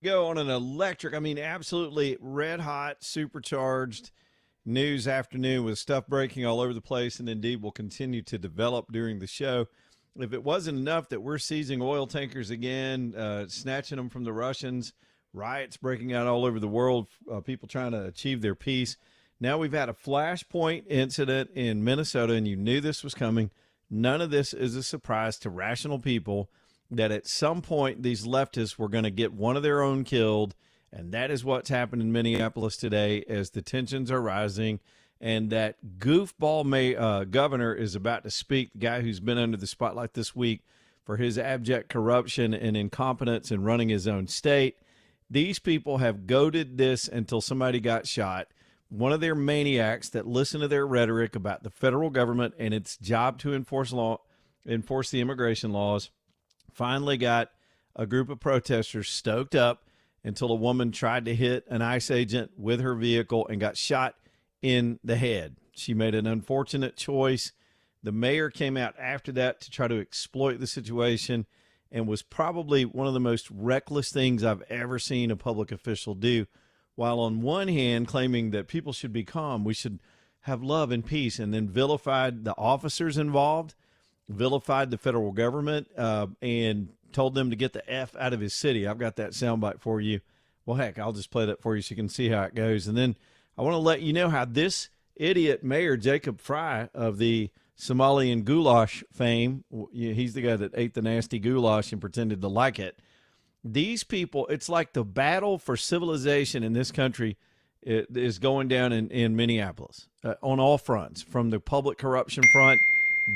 Go on an electric, absolutely red hot, supercharged news afternoon with stuff breaking all over the place, and indeed will continue to develop during the show. If it wasn't enough that we're seizing oil tankers again, snatching them from the Russians, riots breaking out all over the world, people trying to achieve their peace. Now we've had a flashpoint incident in Minnesota, and you knew this was coming. None of this is a surprise to rational people that at some point these leftists were going to get one of their own killed, and that is what's happened in Minneapolis today as the tensions are rising, and that goofball governor is about to speak, the guy who's been under the spotlight this week for his abject corruption and incompetence in running his own state. These people have goaded this until somebody got shot. One of their maniacs that listened to their rhetoric about the federal government and its job to enforce the immigration laws finally got a group of protesters stoked up until a woman tried to hit an ICE agent with her vehicle and got shot in the head. She made an unfortunate choice. The mayor came out after that to try to exploit the situation and was probably one of the most reckless things I've ever seen a public official do. While on one hand claiming that people should be calm, we should have love and peace, and then vilified the officers involved, vilified the federal government, and told them to get the F out of his city. I've got that soundbite for you. Well, heck, I'll just play that for you so you can see how it goes. And then I want to let you know how this idiot mayor, Jacob Fry, of the Somalian goulash fame, he's the guy that ate the nasty goulash and pretended to like it. These people, it's like the battle for civilization in this country is going down in Minneapolis on all fronts, from the public corruption front,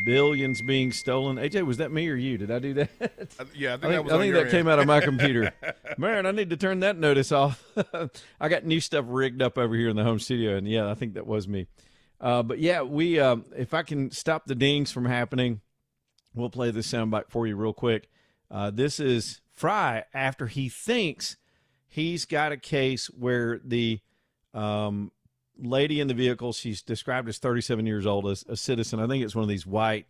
billions being stolen. AJ, was that me or you? Did I do that? Yeah, I think that came out of my computer. Man, I need to turn that notice off. I got new stuff rigged up over here in the home studio, and yeah, I think that was me. But yeah, we if I can stop the dings from happening, we'll play this soundbite for you real quick. This is Fry after he thinks he's got a case where the lady in the vehicle, she's described as 37 years old, as a citizen. I think it's one of these white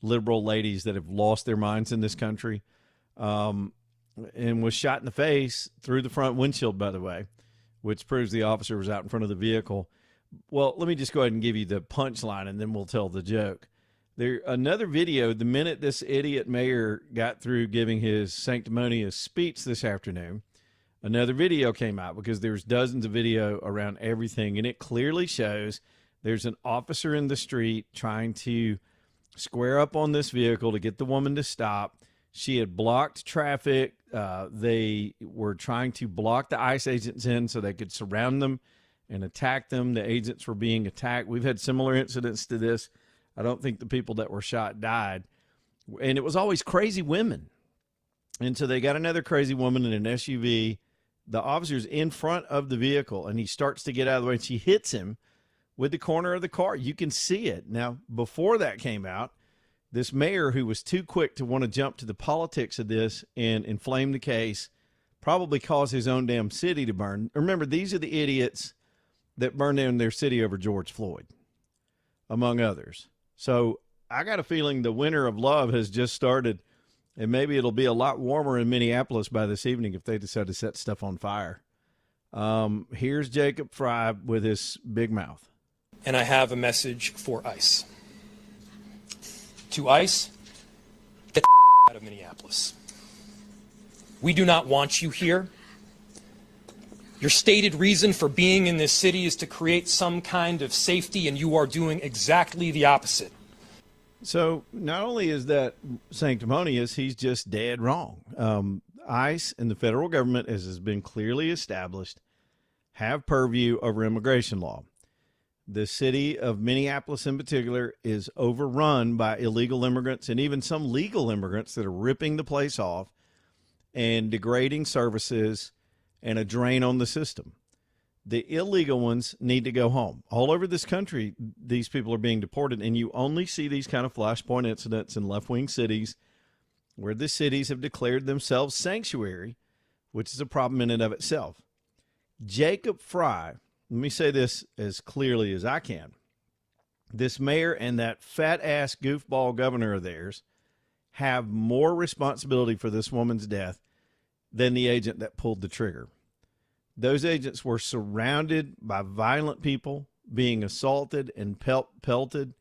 liberal ladies that have lost their minds in this country, and was shot in the face through the front windshield, by the way, which proves the officer was out in front of the vehicle. Well, let me just go ahead and give you the punchline, and then we'll tell the joke. Another video, the minute this idiot mayor got through giving his sanctimonious speech this afternoon, another video came out, because there's dozens of video around everything, and it clearly shows there's an officer in the street trying to square up on this vehicle to get the woman to stop. She had blocked traffic. They were trying to block the ICE agents in so they could surround them and attack them. The agents were being attacked. We've had similar incidents to this. I don't think the people that were shot died. And it was always crazy women. And so they got another crazy woman in an SUV. The officer's in front of the vehicle, and he starts to get out of the way, and she hits him with the corner of the car. You can see it. Now, before that came out, this mayor, who was too quick to want to jump to the politics of this and inflame the case, probably caused his own damn city to burn. Remember, these are the idiots that burned down their city over George Floyd, among others. So I got a feeling the winter of love has just started, and maybe it'll be a lot warmer in Minneapolis by this evening if they decide to set stuff on fire. Here's Jacob Fry with his big mouth. And I have a message for ICE. To ICE, get the out of Minneapolis. We do not want you here. Your stated reason for being in this city is to create some kind of safety, and you are doing exactly the opposite. So not only is that sanctimonious, he's just dead wrong. ICE and the federal government, as has been clearly established, have purview over immigration law. The city of Minneapolis in particular is overrun by illegal immigrants and even some legal immigrants that are ripping the place off and degrading services and a drain on the system. The illegal ones need to go home. All over this country, these people are being deported, and you only see these kind of flashpoint incidents in left-wing cities where the cities have declared themselves sanctuary, which is a problem in and of itself. Jacob Fry, let me say this as clearly as I can. This mayor and that fat-ass goofball governor of theirs have more responsibility for this woman's death than the agent that pulled the trigger. Those agents were surrounded by violent people, being assaulted and pelted,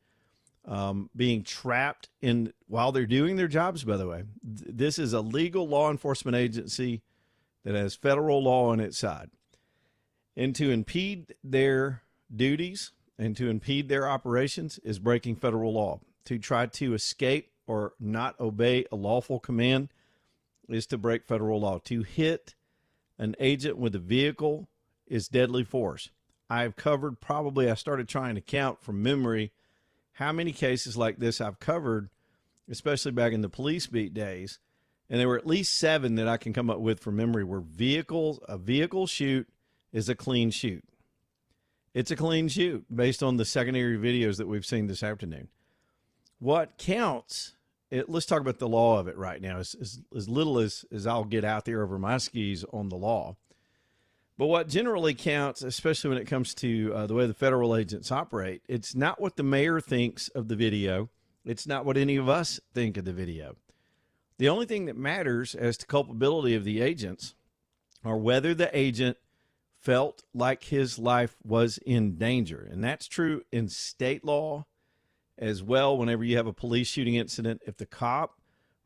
being trapped in while they're doing their jobs, by the way. This is a legal law enforcement agency that has federal law on its side. And to impede their duties and to impede their operations is breaking federal law. To try to escape or not obey a lawful command is to break federal law. To hit an agent with a vehicle is deadly force. I've covered I started trying to count from memory how many cases like this I've covered, especially back in the police beat days. And there were at least 7 that I can come up with from memory where a vehicle shoot is a clean shoot. It's a clean shoot based on the secondary videos that we've seen this afternoon. What counts, let's talk about the law of it right now, as little as I'll get out there over my skis on the law. But what generally counts, especially when it comes to the way the federal agents operate, it's not what the mayor thinks of the video. It's not what any of us think of the video. The only thing that matters as to culpability of the agents are whether the agent felt like his life was in danger. And that's true in state law as well. Whenever you have a police shooting incident, if the cop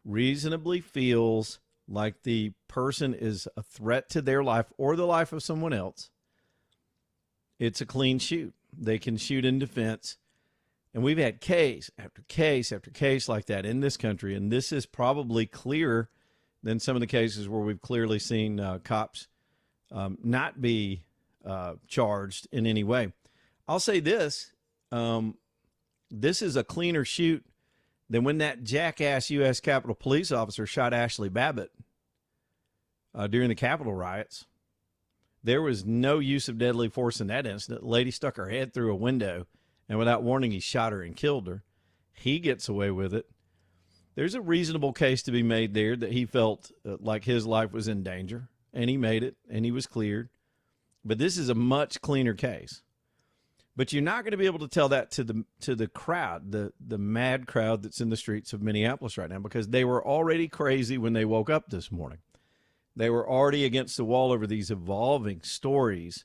reasonably feels like the person is a threat to their life or the life of someone else, it's a clean shoot. They can shoot in defense. And we've had case after case after case like that in this country. And this is probably clearer than some of the cases where we've clearly seen cops not be charged in any way. I'll say this. This is a cleaner shoot than when that jackass U.S. Capitol police officer shot Ashley Babbitt during the Capitol riots. There was no use of deadly force in that incident. The lady stuck her head through a window, and without warning, he shot her and killed her. He gets away with it. There's a reasonable case to be made there that he felt like his life was in danger, and he made it, and he was cleared. But this is a much cleaner case. But you're not going to be able to tell that to the crowd, the mad crowd that's in the streets of Minneapolis right now, because they were already crazy when they woke up this morning. They were already against the wall over these evolving stories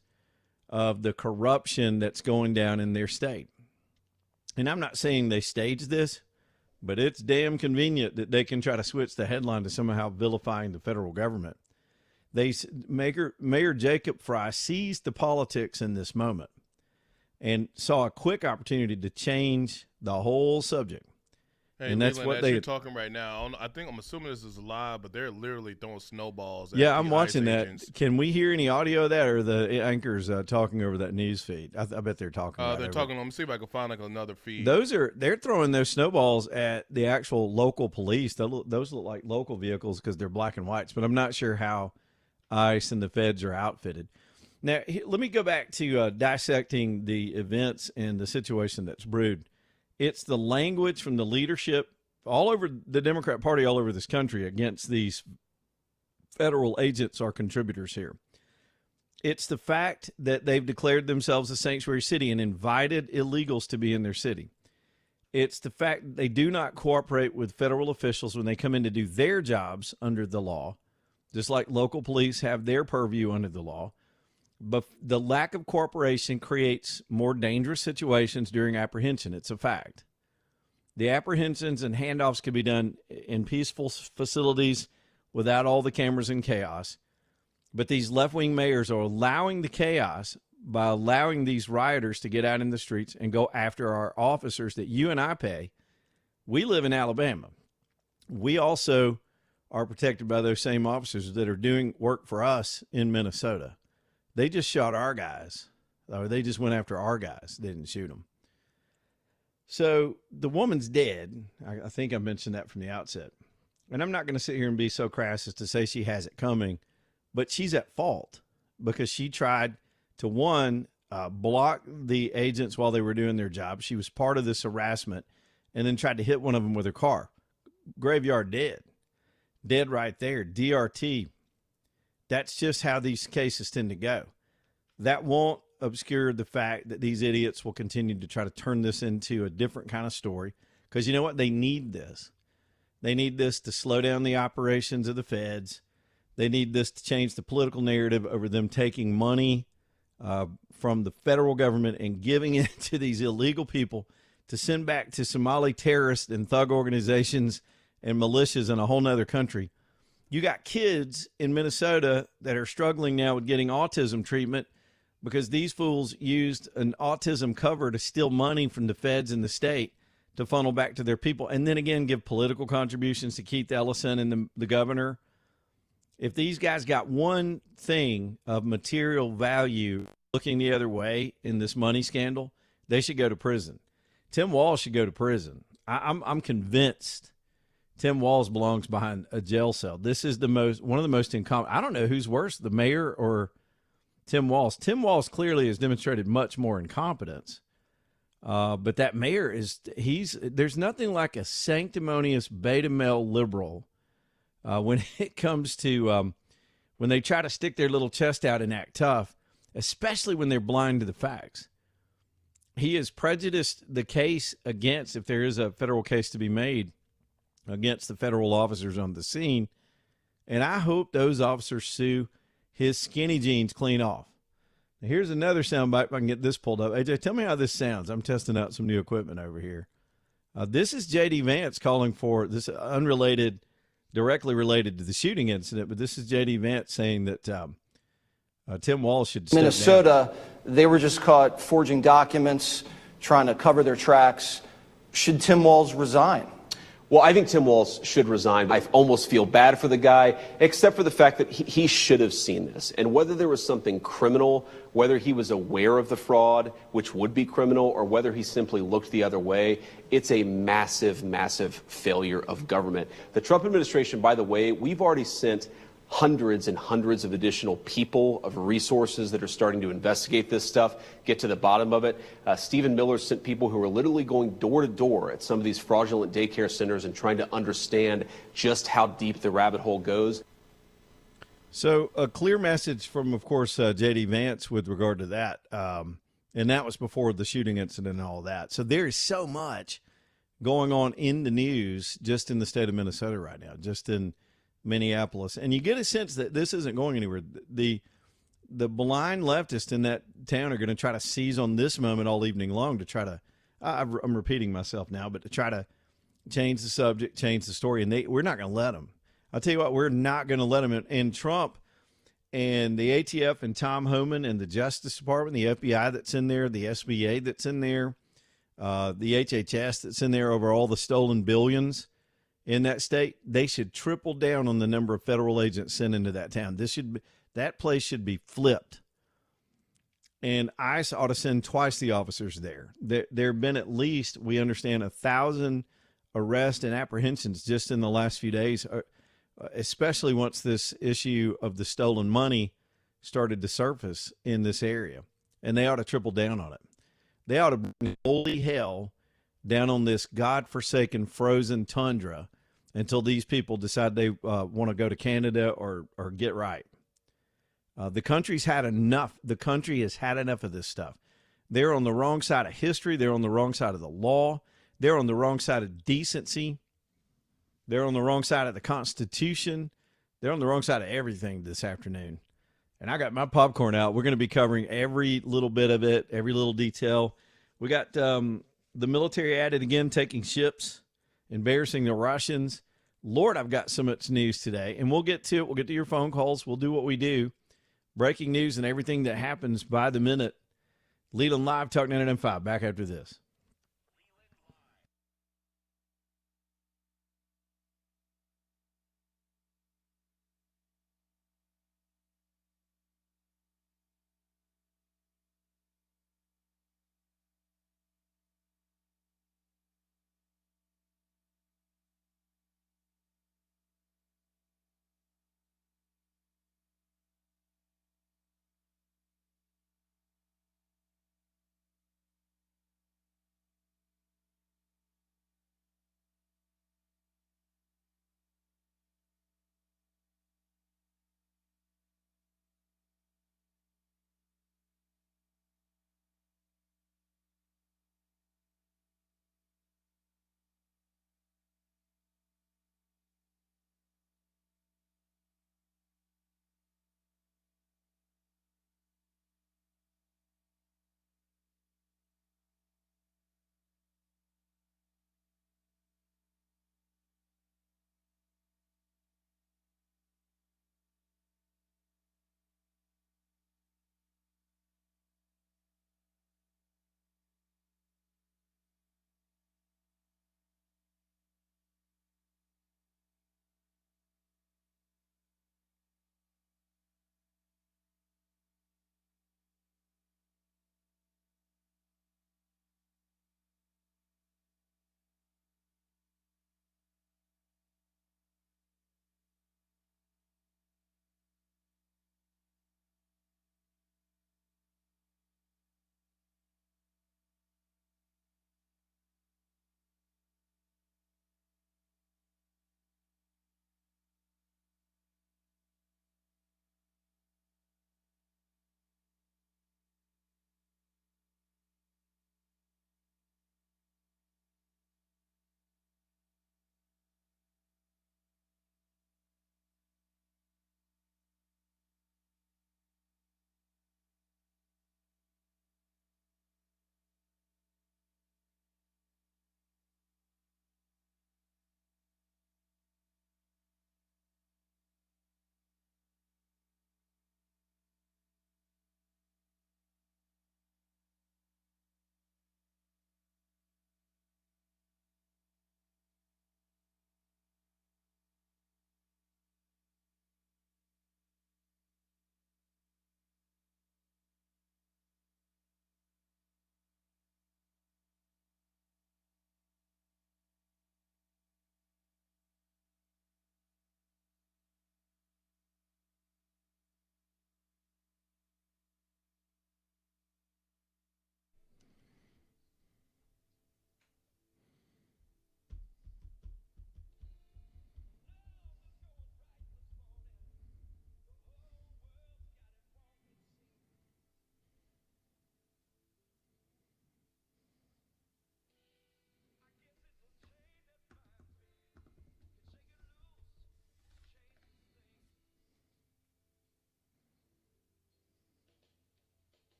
of the corruption that's going down in their state. And I'm not saying they staged this, but it's damn convenient that they can try to switch the headline to somehow vilifying the federal government. Mayor Jacob Frey seized the politics in this moment and saw a quick opportunity to change the whole subject. Hey, and that's Leland, what you're talking right now. I'm assuming this is live, but they're literally throwing snowballs at I'm watching ICE that. agents. Can we hear any audio of that, or the anchors talking over that news feed? I bet they're talking. They're talking. Let me see if I can find another feed. They're throwing those snowballs at the actual local police. Those look like local vehicles because they're black and whites, but I'm not sure how ICE and the feds are outfitted. Now, let me go back to dissecting the events and the situation that's brewed. It's the language from the leadership all over the Democrat Party, all over this country, against these federal agents or contributors here. It's the fact that they've declared themselves a sanctuary city and invited illegals to be in their city. It's the fact that they do not cooperate with federal officials when they come in to do their jobs under the law, just like local police have their purview under the law. But the lack of cooperation creates more dangerous situations during apprehension. It's a fact. The apprehensions and handoffs can be done in peaceful facilities without all the cameras and chaos. But these left-wing mayors are allowing the chaos by allowing these rioters to get out in the streets and go after our officers that you and I pay. We live in Alabama. We also are protected by those same officers that are doing work for us in Minnesota. They just shot our guys, or they just went after our guys. They didn't shoot them. So the woman's dead. I think I mentioned that from the outset. And I'm not going to sit here and be so crass as to say she has it coming, but she's at fault because she tried to, one, block the agents while they were doing their job. She was part of this harassment and then tried to hit one of them with her car. Graveyard dead. Dead right there. DRT. That's just how these cases tend to go. That won't obscure the fact that these idiots will continue to try to turn this into a different kind of story. Because you know what? They need this. They need this to slow down the operations of the feds. They need this to change the political narrative over them taking money from the federal government and giving it to these illegal people to send back to Somali terrorists and thug organizations and militias in a whole nother country. You got kids in Minnesota that are struggling now with getting autism treatment because these fools used an autism cover to steal money from the feds in the state to funnel back to their people, and then again give political contributions to Keith Ellison and the governor. If these guys got one thing of material value looking the other way in this money scandal, they should go to prison. Tim Walz should go to prison. I'm convinced Tim Walz belongs behind a jail cell. This is one of the most incompetent. I don't know who's worse, the mayor or Tim Walz. Tim Walz clearly has demonstrated much more incompetence. But that mayor there's nothing like a sanctimonious beta male liberal when it comes to when they try to stick their little chest out and act tough, especially when they're blind to the facts. He has prejudiced the case against, if there is a federal case to be made, against the federal officers on the scene. And I hope those officers sue his skinny jeans clean off. Now, here's another soundbite if I can get this pulled up. AJ, tell me how this sounds. I'm testing out some new equipment over here. This is J.D. Vance calling for this unrelated, directly related to the shooting incident, but this is J.D. Vance saying that Tim Walz should step Minnesota, down. They were just caught forging documents, trying to cover their tracks. Should Tim Walz resign? Well, I think Tim Walz should resign. I almost feel bad for the guy, except for the fact that he should have seen this. And whether there was something criminal, whether he was aware of the fraud, which would be criminal, or whether he simply looked the other way, it's a massive, massive failure of government. The Trump administration, by the way, we've already sent hundreds and hundreds of additional people, of resources that are starting to investigate this stuff, get to the bottom of it. Stephen Miller sent people who are literally going door to door at some of these fraudulent daycare centers and trying to understand just how deep the rabbit hole goes. So a clear message from, of course, J.D. Vance with regard to that. And that was before the shooting incident and all that. So there is so much going on in the news just in the state of Minnesota right now, just in Minneapolis, and you get a sense that this isn't going anywhere. The blind leftists in that town are going to try to seize on this moment all evening long to try to, I'm repeating myself now, but to try to change the subject, change the story, and we're not going to let them. I'll tell you what, we're not going to let them. And Trump and the ATF and Tom Homan and the Justice Department, the FBI that's in there, the SBA that's in there, the HHS that's in there over all the stolen billions in that state, they should triple down on the number of federal agents sent into that town. That place should be flipped. And ICE ought to send twice the officers there. There have been at least, we understand, 1,000 arrests and apprehensions just in the last few days, especially once this issue of the stolen money started to surface in this area. And they ought to triple down on it. They ought to bring holy hell down on this godforsaken frozen tundra until these people decide they want to go to Canada or get right. The country's had enough. The country has had enough of this stuff. They're on the wrong side of history. They're on the wrong side of the law. They're on the wrong side of decency. They're on the wrong side of the Constitution. They're on the wrong side of everything this afternoon. And I got my popcorn out. We're going to be covering every little bit of it, every little detail. We got the military at it again, taking ships, embarrassing the Russians. Lord, I've got so much news today, and we'll get to it. We'll get to your phone calls. We'll do what we do. Breaking news and everything that happens by the minute. Leland Live, Talk 99.5. Back after this.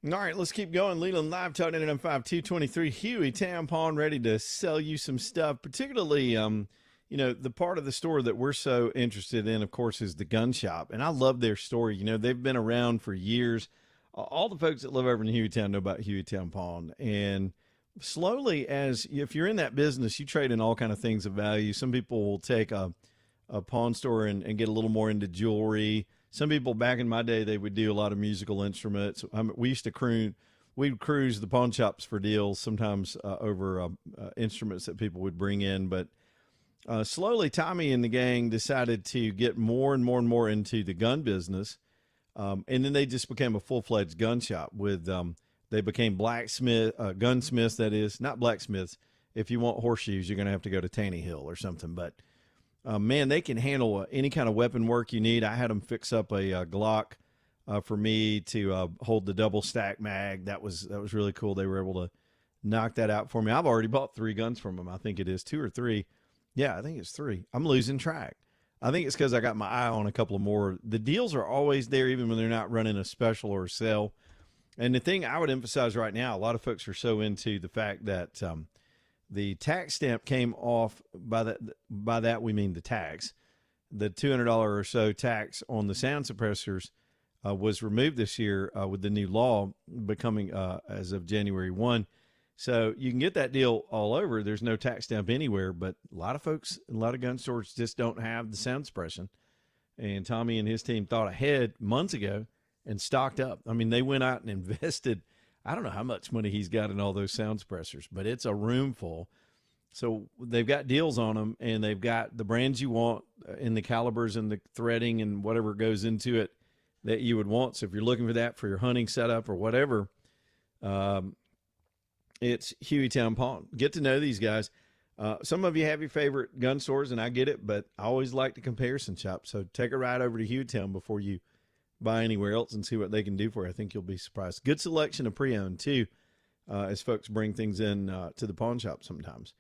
All right, let's keep going. Leland Live, Talk 995 223. Huey Tampon ready to sell you some stuff, particularly, the part of the store that we're so interested in, of course, is the gun shop. And I love their story. They've been around for years. All the folks that live over in Hueytown know about Huey Tampon. And slowly, if you're in that business, you trade in all kind of things of value. Some people will take a pawn store and get a little more into jewelry. Some people back in my day, they would do a lot of musical instruments. We used to we'd cruise the pawn shops for deals, sometimes over instruments that people would bring in. But slowly, Tommy and the gang decided to get more and more and more into the gun business. And then they just became a full-fledged gun shop with, they became gunsmiths, that is, not blacksmiths. If you want horseshoes, you're going to have to go to Taney Hill or something. But man, they can handle any kind of weapon work you need. I had them fix up a Glock for me to hold the double stack mag. That was really cool. They were able to knock that out for me. I've already bought 3 guns from them. I think it is 2 or 3. Yeah, I think it's 3. I'm losing track. I think it's because I got my eye on a couple of more. The deals are always there, even when they're not running a special or a sale. And the thing I would emphasize right now, a lot of folks are so into the fact that the tax stamp came off. By that we mean the tax. The $200 or so tax on the sound suppressors was removed this year with the new law becoming as of January 1. So you can get that deal all over. There's no tax stamp anywhere, but a lot of folks, a lot of gun stores just don't have the sound suppression. And Tommy and his team thought ahead months ago and stocked up. I mean, they went out and invested. I don't know how much money he's got in all those sound suppressors, but it's a room full. So they've got deals on them, and they've got the brands you want in the calibers and the threading and whatever goes into it that you would want. So if you're looking for that for your hunting setup or whatever, it's Hueytown Pawn. Get to know these guys. Some of you have your favorite gun stores, and I get it, but I always like to comparison shop. So take a ride over to Hueytown before you buy anywhere else and see what they can do for you. I think you'll be surprised. Good selection of pre-owned, too, as folks bring things in to the pawn shop sometimes.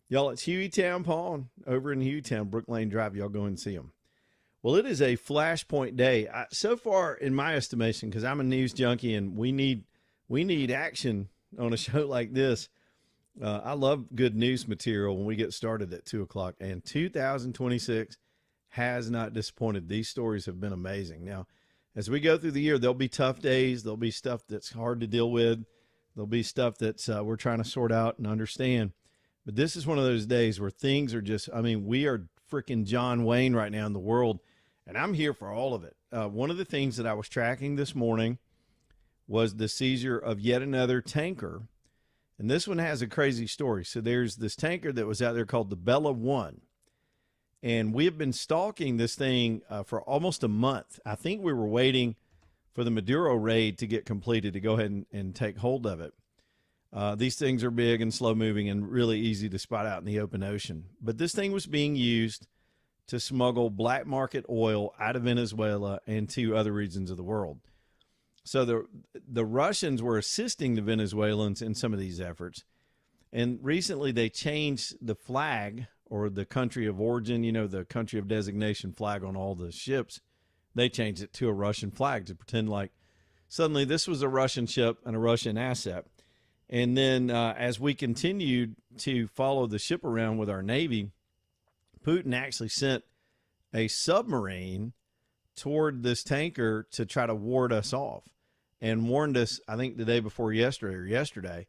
Y'all, it's Hueytown Pawn over in Hueytown, Brook Lane Drive. Y'all go and see them. Well, it is a flashpoint day. So far, in my estimation, because I'm a news junkie and we need action on a show like this. I love good news material when we get started at 2 o'clock, and 2026 has not disappointed. These stories have been amazing. Now, as we go through the year, there'll be tough days. There'll be stuff that's hard to deal with. There'll be stuff that's we're trying to sort out and understand. But this is one of those days where things are just, we are freaking John Wayne right now in the world, and I'm here for all of it. One of the things that I was tracking this morning was the seizure of yet another tanker. And this one has a crazy story. So there's this tanker that was out there called the Bella One. And we have been stalking this thing for almost a month. I think we were waiting for the Maduro raid to get completed to go ahead and take hold of it. These things are big and slow moving and really easy to spot out in the open ocean. But this thing was being used to smuggle black market oil out of Venezuela and to other regions of the world. So the Russians were assisting the Venezuelans in some of these efforts. And recently they changed the flag, or the country of origin, the country of designation flag on all the ships. They changed it to a Russian flag to pretend like suddenly this was a Russian ship and a Russian asset. And then as we continued to follow the ship around with our Navy, Putin actually sent a submarine toward this tanker to try to ward us off, and warned us, I think the day before yesterday,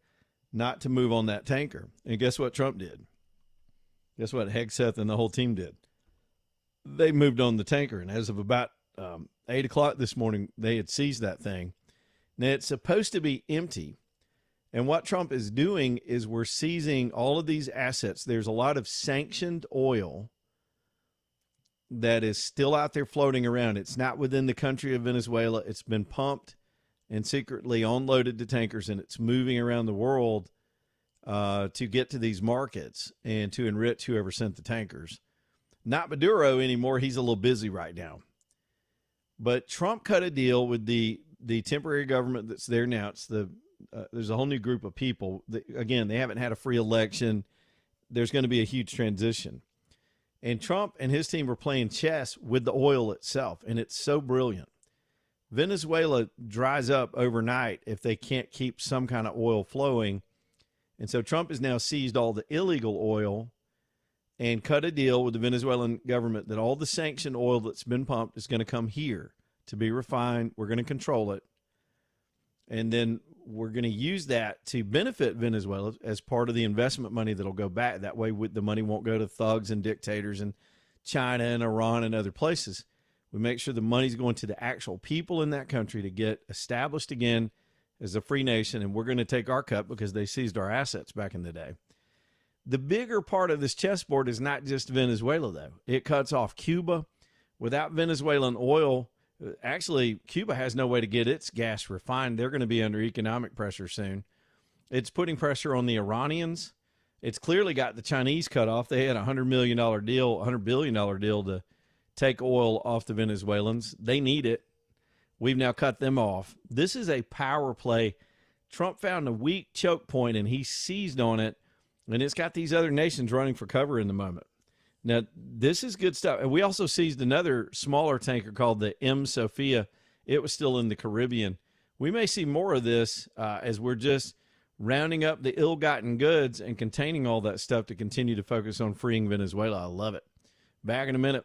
not to move on that tanker. And guess what Trump did? Guess what Hegseth and the whole team did? They moved on the tanker, and as of about 8 o'clock this morning, they had seized that thing. Now, it's supposed to be empty, and what Trump is doing is we're seizing all of these assets. There's a lot of sanctioned oil that is still out there floating around. It's not within the country of Venezuela. It's been pumped and secretly unloaded to tankers, and it's moving around the world to get to these markets and to enrich whoever sent the tankers. Not Maduro anymore. He's a little busy right now. But Trump cut a deal with the temporary government that's there now. It's there's a whole new group of people. Again, they haven't had a free election. There's going to be a huge transition. And Trump and his team were playing chess with the oil itself, and it's so brilliant. Venezuela dries up overnight if they can't keep some kind of oil flowing. And so Trump has now seized all the illegal oil and cut a deal with the Venezuelan government that all the sanctioned oil that's been pumped is going to come here to be refined. We're going to control it. And then we're going to use that to benefit Venezuela as part of the investment money that'll go back. That way the money won't go to thugs and dictators in China and Iran and other places. We make sure the money's going to the actual people in that country to get established again as a free nation, and we're going to take our cut because they seized our assets back in the day. The bigger part of this chessboard is not just Venezuela, though. It cuts off Cuba. Without Venezuelan oil, actually, Cuba has no way to get its gas refined. They're going to be under economic pressure soon. It's putting pressure on the Iranians. It's clearly got the Chinese cut off. They had a $100 million deal, $100 billion deal to take oil off the Venezuelans. They need it. We've now cut them off. This is a power play. Trump found a weak choke point, and he seized on it, and it's got these other nations running for cover in the moment. Now, this is good stuff. And we also seized another smaller tanker called the M. Sophia. It was still in the Caribbean. We may see more of this as we're just rounding up the ill-gotten goods and containing all that stuff to continue to focus on freeing Venezuela. I love it. Back in a minute.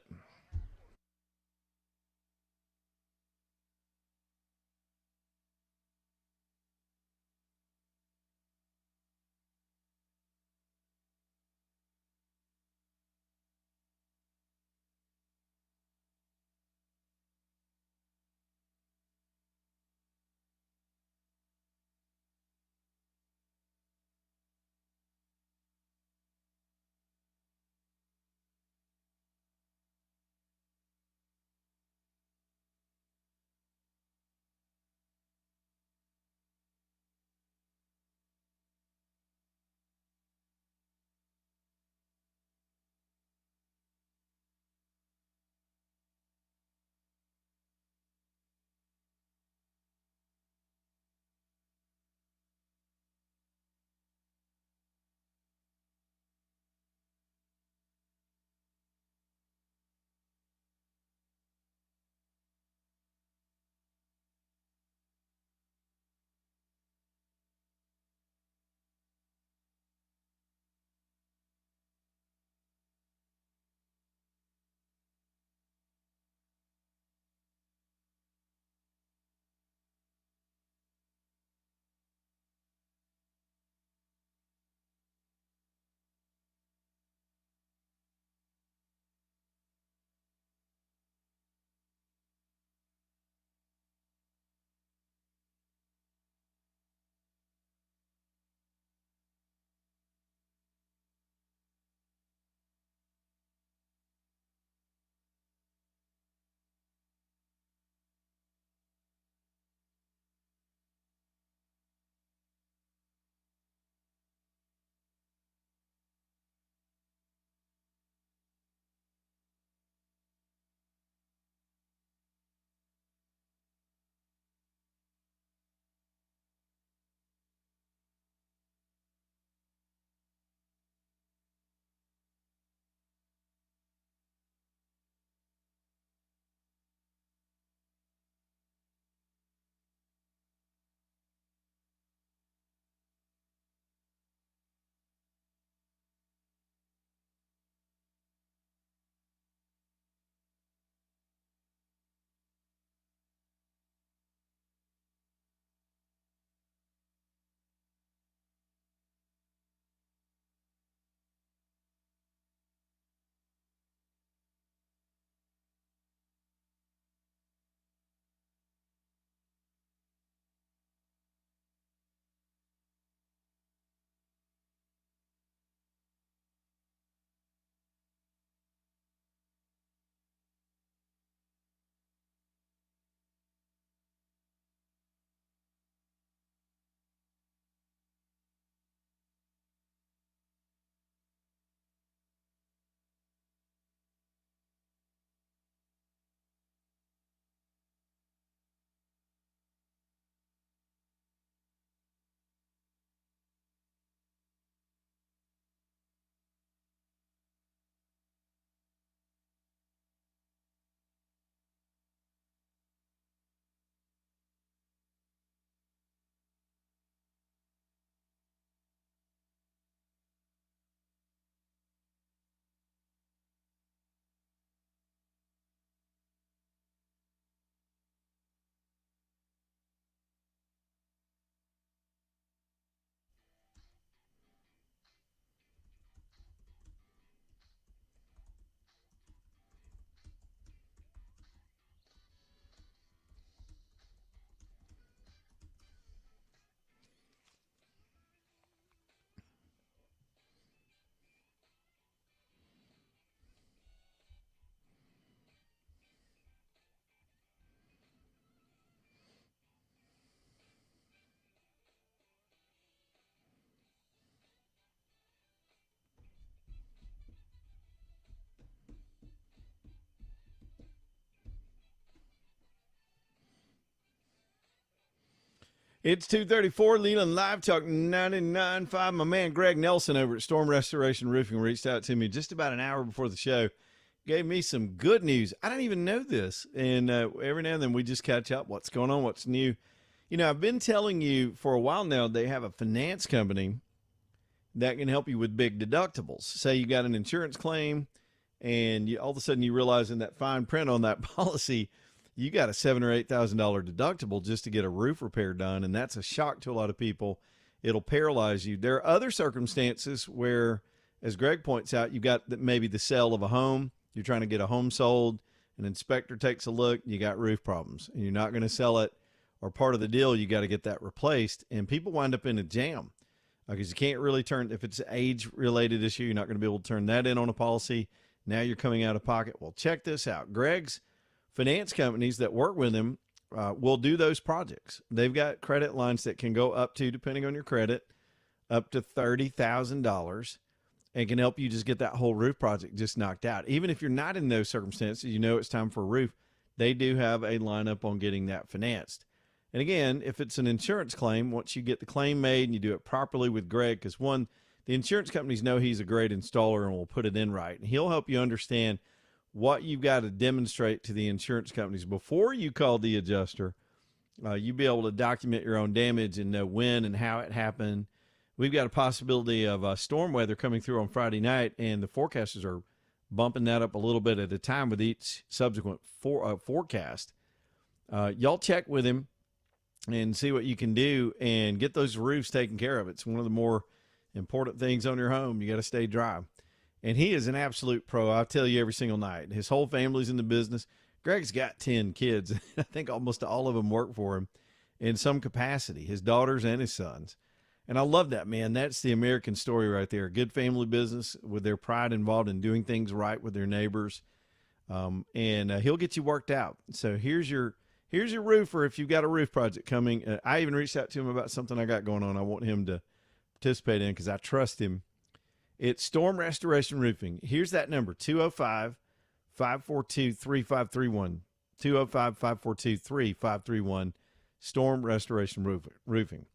It's 2:34, Leland Live Talk 99.5. My man Greg Nelson over at Storm Restoration Roofing reached out to me just about an hour before the show. Gave me some good news. I didn't even know this. And every now and then we just catch up. What's going on? What's new? You know, I've been telling you for a while now, they have a finance company that can help you with big deductibles. Say you got an insurance claim and all of a sudden you realize in that fine print on that policy, you got a $7,000 or $8,000 deductible just to get a roof repair done. And that's a shock to a lot of people. It'll paralyze you. There are other circumstances where, as Greg points out, you've got maybe the sale of a home. You're trying to get a home sold. An inspector takes a look. You got roof problems and you're not going to sell it, or part of the deal, you got to get that replaced. And people wind up in a jam because you can't really turn, if it's an age related issue, you're not going to be able to turn that in on a policy. Now you're coming out of pocket. Well, check this out. Greg's finance companies that work with him will do those projects. They've got credit lines that can go up to, depending on your credit, up to $30,000 and can help you just get that whole roof project just knocked out. Even if you're not in those circumstances, you know it's time for a roof, they do have a lineup on getting that financed. And again, if it's an insurance claim, once you get the claim made and you do it properly with Greg, because one, the insurance companies know he's a great installer and will put it in right. And he'll help you understand what you've got to demonstrate to the insurance companies before you call the adjuster. You'll be able to document your own damage and know when and how it happened. We've got a possibility of storm weather coming through on Friday night, and the forecasters are bumping that up a little bit at a time with each subsequent forecast. Y'all check with him and see what you can do and get those roofs taken care of. It's one of the more important things on your home. You got to stay dry. And he is an absolute pro. I tell you every single night. His whole family's in the business. Greg's got 10 kids. I think almost all of them work for him in some capacity, his daughters and his sons. And I love that, man. That's the American story right there. A good family business with their pride involved in doing things right with their neighbors. And he'll get you worked out. So here's your roofer if you've got a roof project coming. I even reached out to him about something I got going on. I want him to participate in because I trust him. It's Storm Restoration Roofing. Here's that number, 205-542-3531. 205-542-3531. Storm Restoration Roofing.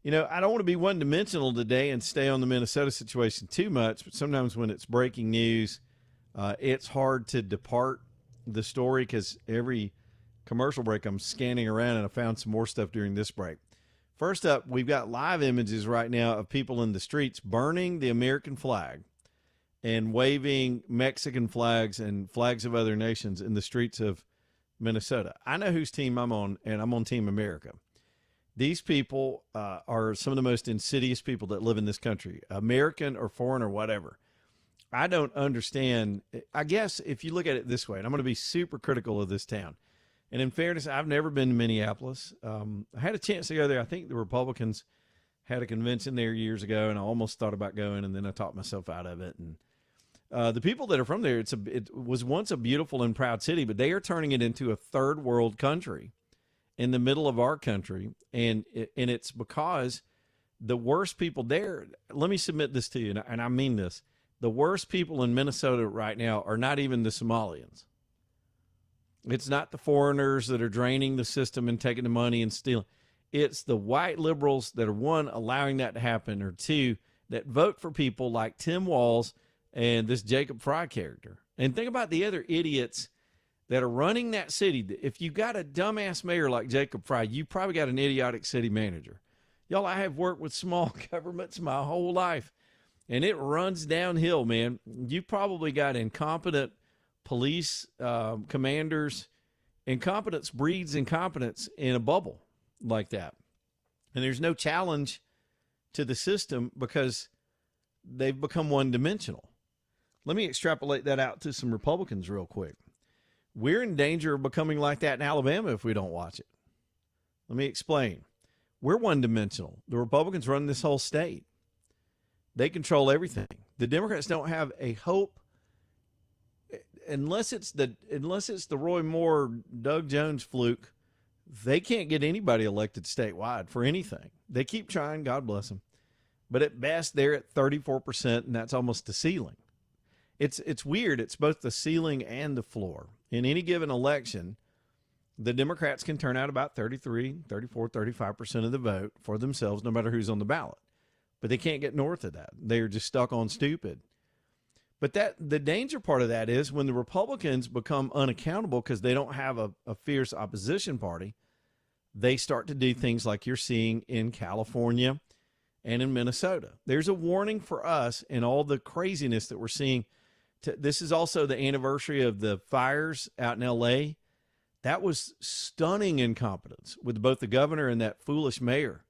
You know, I don't want to be one-dimensional today and stay on the Minnesota situation too much, but sometimes when it's breaking news, it's hard to depart the story because every commercial break I'm scanning around and I found some more stuff during this break. First up, we've got live images right now of people in the streets burning the American flag and waving Mexican flags and flags of other nations in the streets of Minnesota. I know whose team I'm on, and I'm on Team America. These people are some of the most insidious people that live in this country, American or foreign or whatever. I don't understand. I guess if you look at it this way, and I'm going to be super critical of this town. And in fairness, I've never been to Minneapolis. I had a chance to go there. I think the Republicans had a convention there years ago, and I almost thought about going, and then I talked myself out of it. And the people that are from there, it was once a beautiful and proud city, but they are turning it into a third world country in the middle of our country. And it's because the worst people there, let me submit this to you, and I mean this, the worst people in Minnesota right now are not even the Somalians. It's not the foreigners that are draining the system and taking the money and stealing. It's the white liberals that are, one, allowing that to happen, or two, that vote for people like Tim Walz and this Jacob Fry character. And think about the other idiots that are running that city. If you got a dumbass mayor like Jacob Fry, you probably got an idiotic city manager. Y'all, I have worked with small governments my whole life, and it runs downhill, man. You probably got incompetent police commanders. Incompetence breeds incompetence in a bubble like that. And there's no challenge to the system because they've become one-dimensional. Let me extrapolate that out to some Republicans real quick. We're in danger of becoming like that in Alabama if we don't watch it. Let me explain. We're one-dimensional. The Republicans run this whole state. They control everything. The Democrats don't have a hope. Unless it's the Roy Moore, Doug Jones fluke, they can't get anybody elected statewide for anything. They keep trying, God bless them. But at best, they're at 34%, and that's almost the ceiling. It's weird. It's both the ceiling and the floor. In any given election, the Democrats can turn out about 33, 34, 35% of the vote for themselves, no matter who's on the ballot. But they can't get north of that. They're just stuck on stupid. But the danger part of that is when the Republicans become unaccountable because they don't have a fierce opposition party, they start to do things like you're seeing in California and in Minnesota. There's a warning for us in all the craziness that we're seeing. This is also the anniversary of the fires out in L.A. That was stunning incompetence with both the governor and that foolish mayor.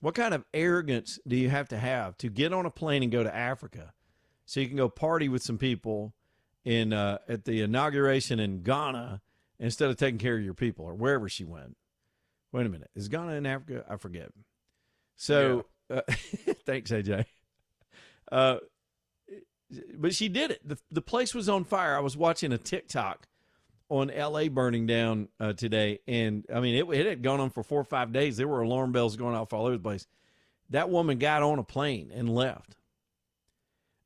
What kind of arrogance do you have to get on a plane and go to Africa so you can go party with some people in at the inauguration in Ghana instead of taking care of your people, or wherever she went? Wait a minute. Is Ghana in Africa? I forget. So, thanks, AJ. But she did it. The place was on fire. I was watching a TikTok on L.A. burning down today, and I mean, it had gone on for 4 or 5 days. There were alarm bells going off all over the place. That woman got on a plane and left.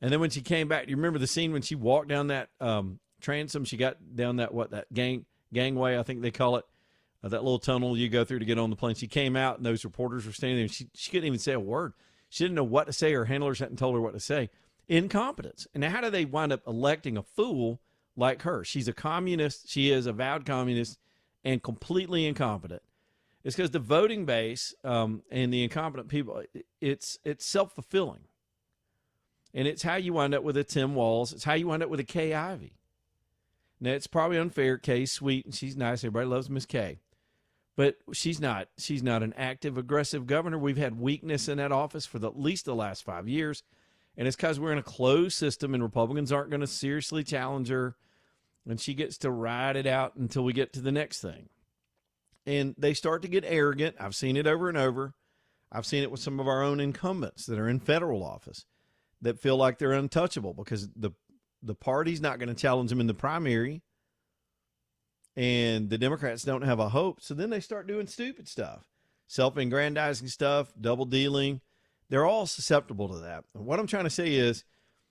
And then when she came back, do you remember the scene when she walked down that transom? She got down that gangway, I think they call it, that little tunnel you go through to get on the plane. She came out, and those reporters were standing there. And she couldn't even say a word. She didn't know what to say. Her handlers hadn't told her what to say. Incompetence. And now how do they wind up electing a fool like her? She's a communist. She is a avowed communist and completely incompetent. It's because the voting base and the incompetent people, it's self-fulfilling. And it's how you wind up with a Tim Walz. It's how you wind up with a Kay Ivey. Now, it's probably unfair. Kay's sweet and she's nice. Everybody loves Miss Kay. But she's not an active, aggressive governor. We've had weakness in that office for at least the last 5 years. And it's because we're in a closed system and Republicans aren't going to seriously challenge her. And she gets to ride it out until we get to the next thing. And they start to get arrogant. I've seen it over and over. I've seen it with some of our own incumbents that are in federal office that feel like they're untouchable because the party's not going to challenge them in the primary. And the Democrats don't have a hope. So then they start doing stupid stuff, self-aggrandizing stuff, double dealing. They're all susceptible to that. And what I'm trying to say is,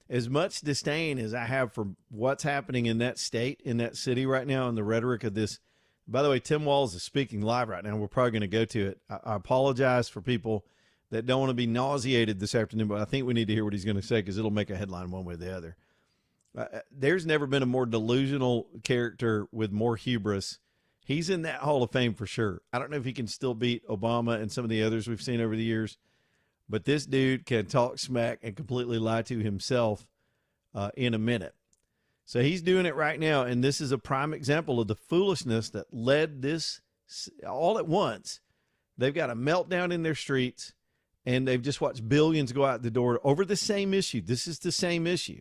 as much disdain as I have for what's happening in that state, in that city right now, and the rhetoric of this. By the way, Tim Walz is speaking live right now. We're probably going to go to it. I apologize for people that don't want to be nauseated this afternoon, but I think we need to hear what he's going to say because it'll make a headline one way or the other. There's never been a more delusional character with more hubris. He's in that Hall of Fame for sure. I don't know if he can still beat Obama and some of the others we've seen over the years, but this dude can talk smack and completely lie to himself in a minute. So he's doing it right now, and this is a prime example of the foolishness that led this all at once. They've got a meltdown in their streets, and they've just watched billions go out the door over the same issue. This is the same issue.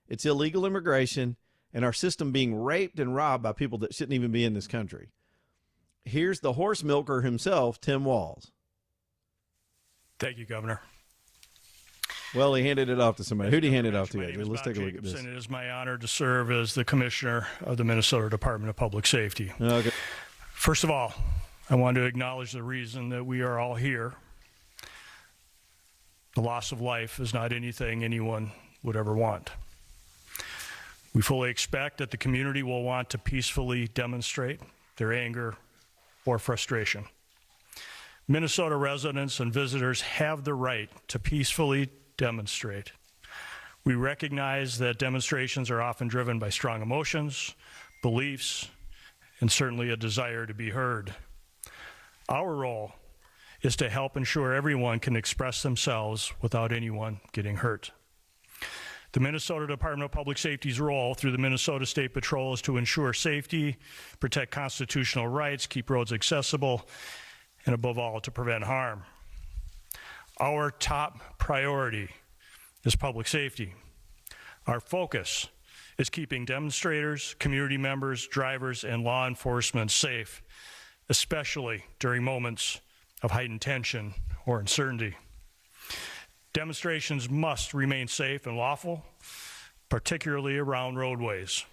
It's illegal immigration and our system being raped and robbed by people that shouldn't even be in this country. Here's the horse milker himself, Tim Walz. Thank you, Governor. Well, he handed it off to somebody. Who did he hand it off to? My name is Let's Bob take a look at this. Jacobson. It is my honor to serve as the Commissioner of the Minnesota Department of Public Safety. Okay. First of all, I want to acknowledge the reason that we are all here. The loss of life is not anything anyone would ever want. We fully expect that the community will want to peacefully demonstrate their anger or frustration. Minnesota residents and visitors have the right to peacefully demonstrate. We recognize that demonstrations are often driven by strong emotions, beliefs, and certainly a desire to be heard. Our role is to help ensure everyone can express themselves without anyone getting hurt. The Minnesota Department of Public Safety's role through the Minnesota State Patrol is to ensure safety, protect constitutional rights, keep roads accessible, and above all, to prevent harm. Our top priority is public safety. Our focus is keeping demonstrators, community members, drivers, and law enforcement safe, especially during moments of heightened tension or uncertainty. Demonstrations must remain safe and lawful, particularly around roadways.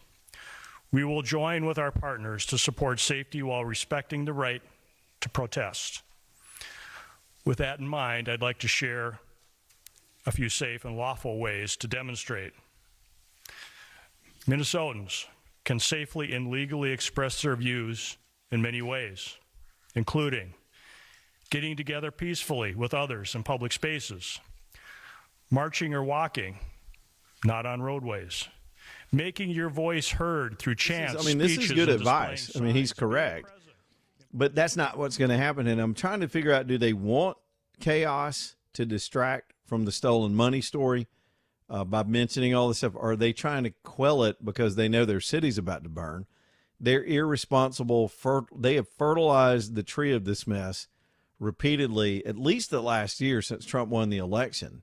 We will join with our partners to support safety while respecting the right to protest. With that in mind, I'd like to share a few safe and lawful ways to demonstrate. Minnesotans can safely and legally express their views in many ways, including getting together peacefully with others in public spaces, marching or walking, not on roadways, making your voice heard through chants, this is good speeches, and advice. displaying He's signs, being correct. present. But that's not what's going to happen. And I'm trying to figure out, do they want chaos to distract from the stolen money story by mentioning all this stuff? Or are they trying to quell it because they know their city's about to burn? They're irresponsible. They have fertilized the tree of this mess repeatedly, at least the last year since Trump won the election.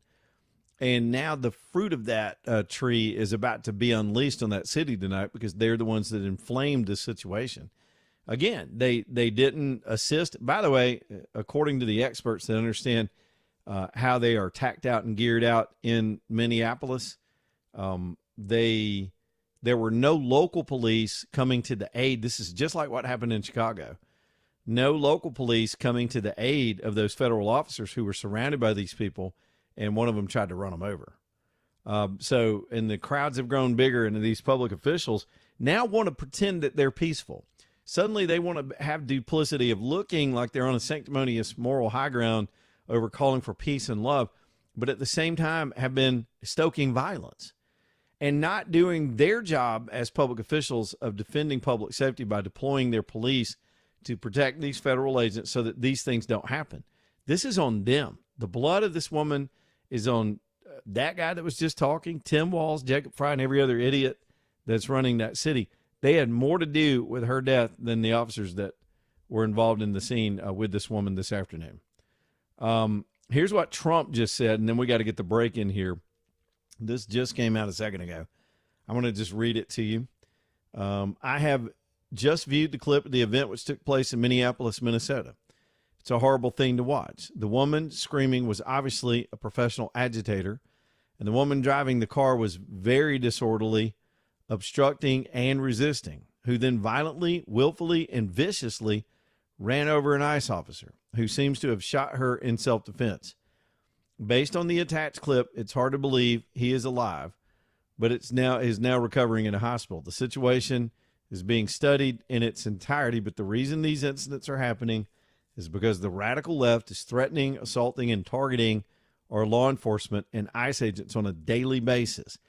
And now the fruit of that tree is about to be unleashed on that city tonight because they're the ones that inflamed the situation. Again, they didn't assist. By the way, according to the experts that understand how they are tacked out and geared out in Minneapolis, there were no local police coming to the aid. This is just like what happened in Chicago. No local police coming to the aid of those federal officers who were surrounded by these people, and one of them tried to run them over. And the crowds have grown bigger, and these public officials now want to pretend that they're peaceful. Suddenly they want to have duplicity of looking like they're on a sanctimonious moral high ground over calling for peace and love, but at the same time have been stoking violence and not doing their job as public officials of defending public safety by deploying their police to protect these federal agents so that these things don't happen. This is on them. The blood of this woman is on that guy that was just talking, Tim Walz, Jacob Frey, and every other idiot that's running that city. They had more to do with her death than the officers that were involved in the scene with this woman this afternoon. Here's what Trump just said, and then we got to get the break in here. This just came out a second ago. I'm going to just read it to you. I have just viewed the clip of the event which took place in Minneapolis, Minnesota. It's a horrible thing to watch. The woman screaming was obviously a professional agitator, and the woman driving the car was very disorderly, obstructing and resisting, who then violently, willfully, and viciously ran over an ICE officer who seems to have shot her in self-defense. Based on the attached clip, it's hard to believe he is alive, but is now recovering in a hospital. The situation is being studied in its entirety, but the reason these incidents are happening is because the radical left is threatening, assaulting, and targeting our law enforcement and ICE agents on a daily basis.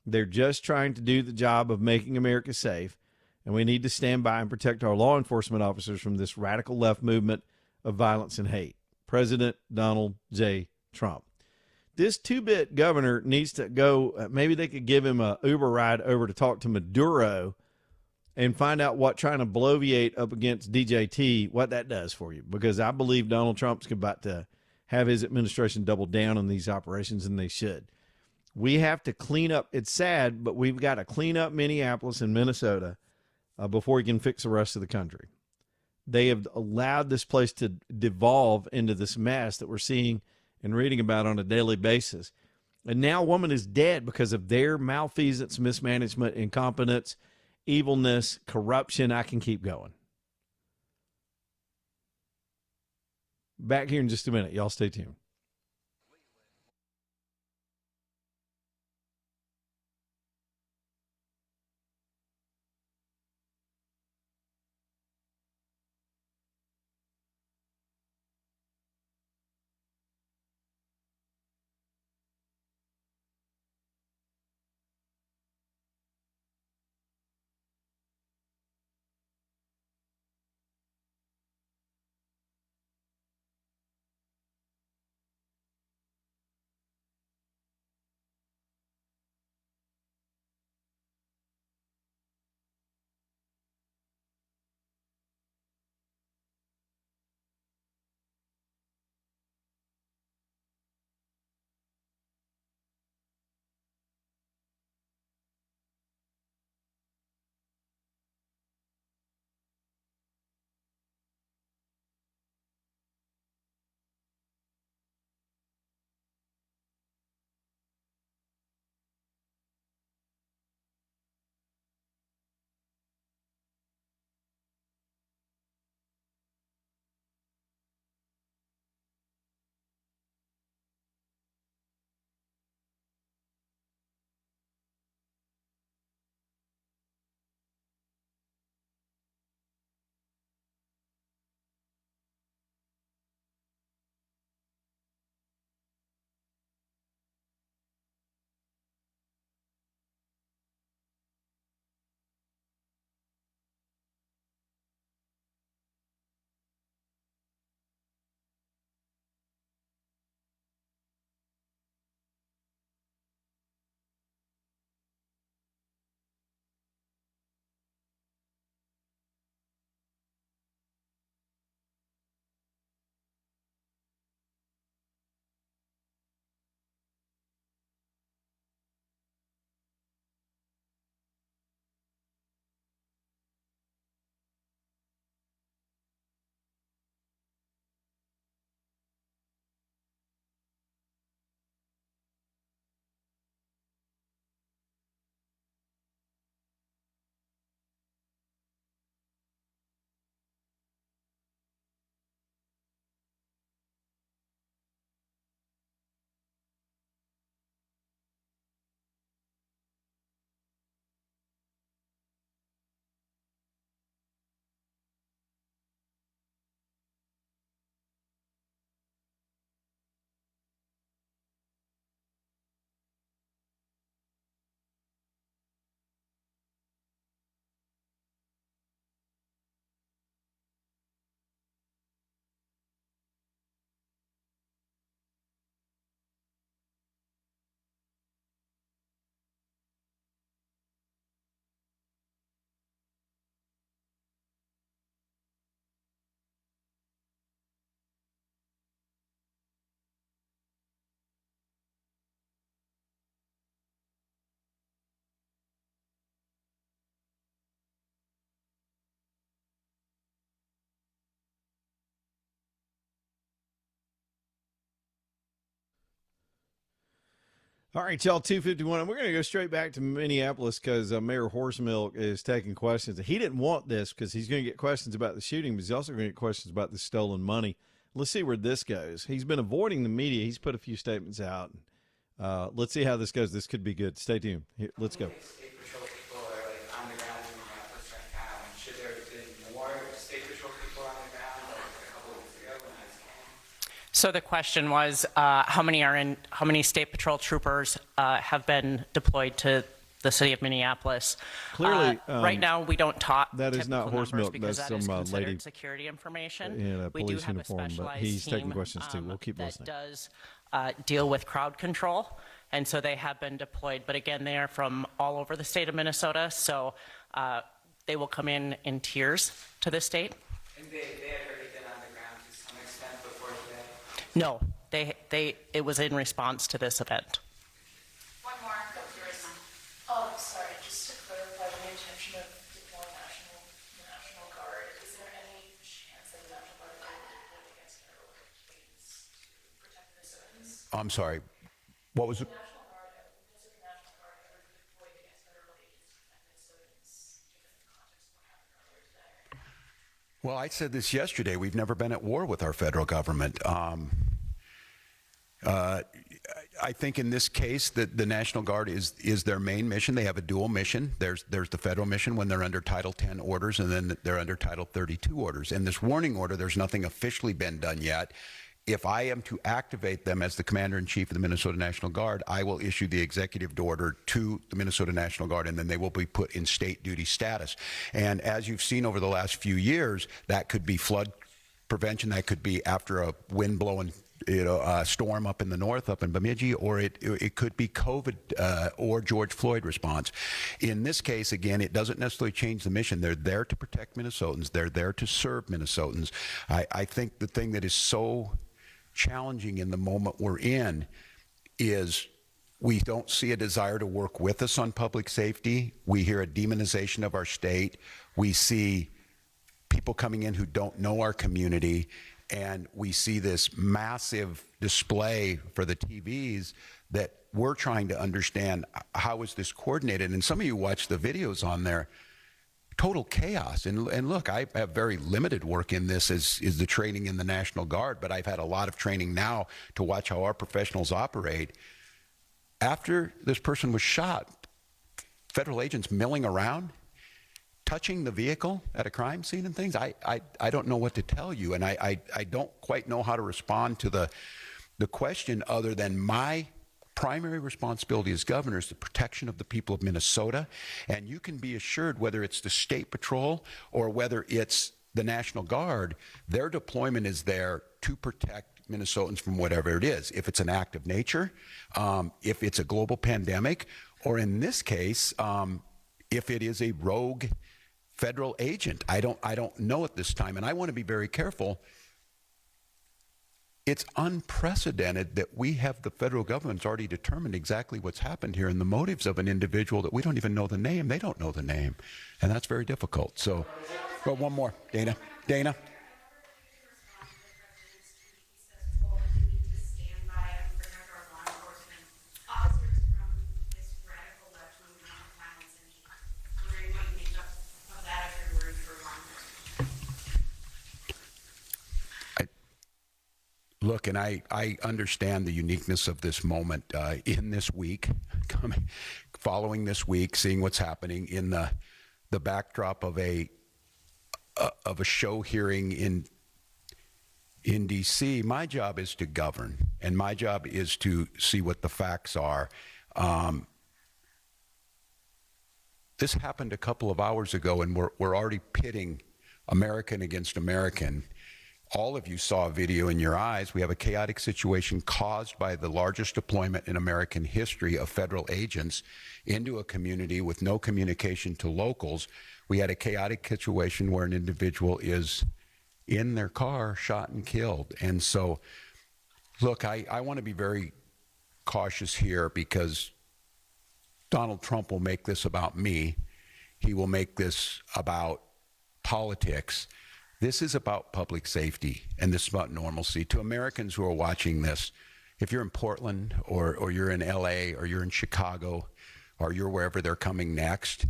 They're just trying to do the job of making America safe, and we need to stand by and protect our law enforcement officers from this radical left movement of violence and hate. President Donald J. Trump. This two-bit governor needs to go, maybe they could give him a Uber ride over to talk to Maduro and find out what trying to bloviate up against DJT, what that does for you. Because I believe Donald Trump's about to have his administration double down on these operations, and they should. We have to clean up. It's sad, but we've got to clean up Minneapolis and Minnesota before we can fix the rest of the country. They have allowed this place to devolve into this mess that we're seeing and reading about on a daily basis. And now a woman is dead because of their malfeasance, mismanagement, incompetence, evilness, corruption. I can keep going. Back here in just a minute. Y'all stay tuned. All right, y'all, 251. We're going to go straight back to Minneapolis because Mayor Horsemilk is taking questions. He didn't want this because he's going to get questions about the shooting, but he's also going to get questions about the stolen money. Let's see where this goes. He's been avoiding the media. He's put a few statements out. Let's see how this goes. This could be good. Stay tuned. Here, let's go. State Patrol people are like on the ground in Minneapolis right now. And should there have been more State Patrol people on the ground like a couple of weeks ago when I was came? So the question was, how many State Patrol troopers have been deployed to the city of Minneapolis? Clearly, right now we don't talk. that is not typical horse numbers milk. because That's that is some considered lady security information. in a We do police have a uniform, but specialized he's taking team, questions too. We'll keep that listening. does deal with crowd control, and so they have been deployed. But again, they are from all over the state of Minnesota, so they will come in tiers to the state. And they had already been on the ground to some extent before today? No, it was in response to this event. One more. Oh, sorry, just to clarify the intention of deploying the National Guard, is there any chance that the National Guard will be deployed against federal agents to protect Minnesotans? I'm sorry. What was it? Has the National Guard ever been deployed against federal agents to protect Minnesotans, given the context of what happened earlier today? Well, I said this yesterday. We've never been at war with our federal government. I think in this case that the National Guard is their main mission. They have a dual mission. There's the federal mission when they're under Title 10 orders, and then they're under Title 32 orders. In this warning order, there's nothing officially been done yet. If I am to activate them as the Commander-in-Chief of the Minnesota National Guard, I will issue the executive order to the Minnesota National Guard, and then they will be put in state duty status. And as you've seen over the last few years, that could be flood prevention, that could be after a wind-blowing storm up in the north, up in Bemidji, or it could be COVID or George Floyd response. In this case, again, it doesn't necessarily change the mission. They're there to protect Minnesotans. They're there to serve Minnesotans. I think the thing that is so challenging in the moment we're in is we don't see a desire to work with us on public safety. We hear a demonization of our state. We see people coming in who don't know our community. And we see this massive display for the TVs that we're trying to understand how is this coordinated. And some of you watch the videos on there, total chaos. And look, I have very limited work in this is the training in the National Guard, but I've had a lot of training now to watch how our professionals operate. After this person was shot, federal agents milling around, touching the vehicle at a crime scene and things, I don't know what to tell you. And I don't quite know how to respond to the question other than my primary responsibility as governor is the protection of the people of Minnesota. And you can be assured whether it's the State Patrol or whether it's the National Guard, their deployment is there to protect Minnesotans from whatever it is. If it's an act of nature, if it's a global pandemic, or in this case, if it is a rogue federal agent. I don't know at this time, and I want to be very careful. It's unprecedented that we have the federal government's already determined exactly what's happened here and the motives of an individual that we don't even know the name. They don't know the name, and that's very difficult. So, well, one more, Dana. Look, and I understand the uniqueness of this moment in this week, following this week, seeing what's happening in the backdrop of a show hearing in D.C. My job is to govern, and my job is to see what the facts are. This happened a couple of hours ago, and we're already pitting American against American. All of you saw a video in your eyes. We have a chaotic situation caused by the largest deployment in American history of federal agents into a community with no communication to locals. We had a chaotic situation where an individual is in their car, shot and killed. And so, look, I want to be very cautious here because Donald Trump will make this about me. He will make this about politics. This is about public safety, and this is about normalcy. To Americans who are watching this, if you're in Portland or you're in LA or you're in Chicago or you're wherever they're coming next,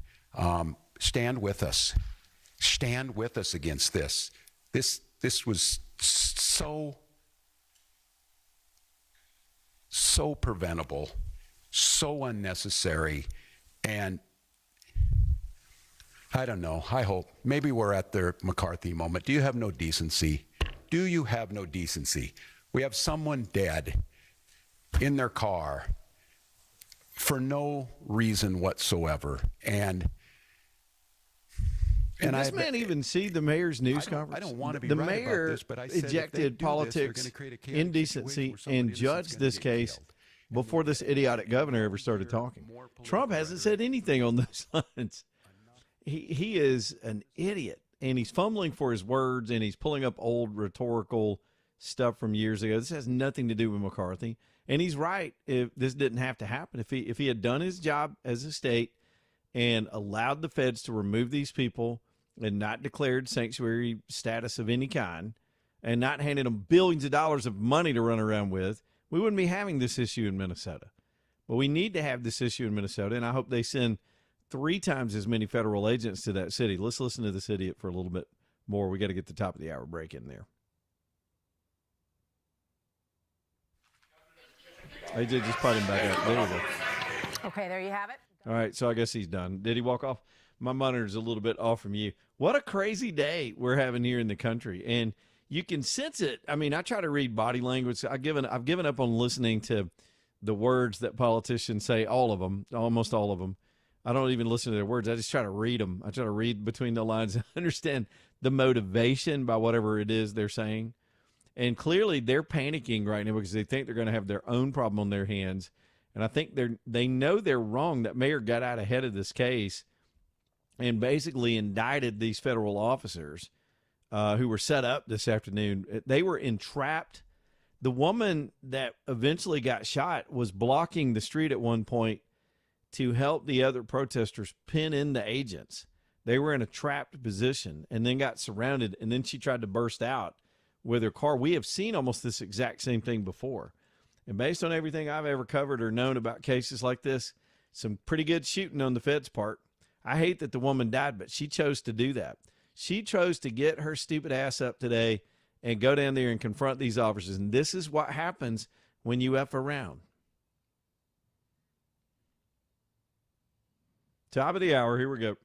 stand with us. Stand with us against this. This was so preventable, so unnecessary, and I don't know. I hope. Maybe we're at the McCarthy moment. Do you have no decency? Do you have no decency? We have someone dead in their car for no reason whatsoever. And Did this man even see the mayor's news conference? I don't want to be the right mayor about this, but I said ejected politics, indecency, and judged this case before this idiotic governor ever started talking. Trump hasn't said anything on those lines. He is an idiot, and he's fumbling for his words, and he's pulling up old rhetorical stuff from years ago. This has nothing to do with McCarthy, and he's right. If this didn't have to happen, if he had done his job as a state and allowed the feds to remove these people and not declared sanctuary status of any kind and not handed them billions of dollars of money to run around with, we wouldn't be having this issue in Minnesota. But we need to have this issue in Minnesota, and I hope they send 3 times as many federal agents to that city. Let's listen to this idiot for a little bit more. We got to get the top of the hour break in there. I did just put him back up. There we go. Okay, there you have it. All right, so I guess he's done. Did he walk off? My monitor's a little bit off from you. What a crazy day we're having here in the country, and you can sense it. I mean, I try to read body language. I've given up on listening to the words that politicians say, all of them, almost all of them. I don't even listen to their words. I just try to read them. I try to read between the lines and understand the motivation by whatever it is they're saying. And clearly they're panicking right now because they think they're going to have their own problem on their hands. And I think they know they're wrong. That mayor got out ahead of this case and basically indicted these federal officers who were set up this afternoon. They were entrapped. The woman that eventually got shot was blocking the street at one point to help the other protesters pin in the agents. They were in a trapped position and then got surrounded, and then she tried to burst out with her car. We have seen almost this exact same thing before. And based on everything I've ever covered or known about cases like this, some pretty good shooting on the Fed's part. I hate that the woman died, but she chose to do that. She chose to get her stupid ass up today and go down there and confront these officers. And this is what happens when you F around. Top of the hour, here we go.